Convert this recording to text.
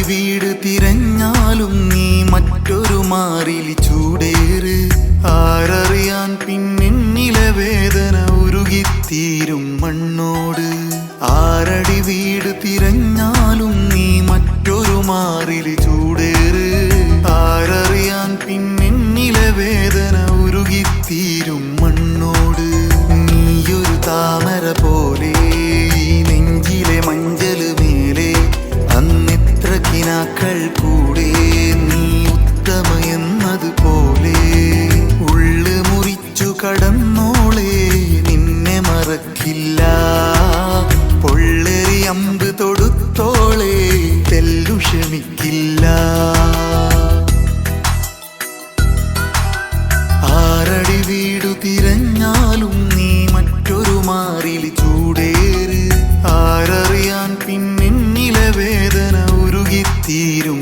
വീട് തിരഞ്ഞാലും നീ മറ്റൊരു മാറിൽ ചൂടേറ്. ആരറിയാൻ പിന്നെന്നിലെ വേദന ഉരുകിത്തീരും മണ്ണോട്. ആരടി വീട് തിരഞ്ഞാലും നീ മറ്റൊരു മാറിൽ ചൂടേറ്. ആരറിയാൻ പിന്നെന്നിലെ വേദന ഉരുകിത്തീരും മണ്ണോട്. നീയൊരു താമര പോലെ നെഞ്ചിലെ മഞ്ചല് മേലെ അന്നിത്ര കിനാക്കൾ കൂടെ നീ ഉത്തമയെന്നതുപോലെ ഉള്ളു മുറിച്ചു കടന്നോളെ നിന്നെ മറക്കില്ല. പൊള്ളരി അമ്പ് തൊടുത്തോളെ തെല്ലു ക്ഷമിക്കില്ല. ആരടി വീടു തിരഞ്ഞാലും നീ മറ്റൊരു മാറിൽ ചൂടേറ്. ആരറിയാൻ പിന്നെന്നിലെ വേദന ഉരുകിത്തീരും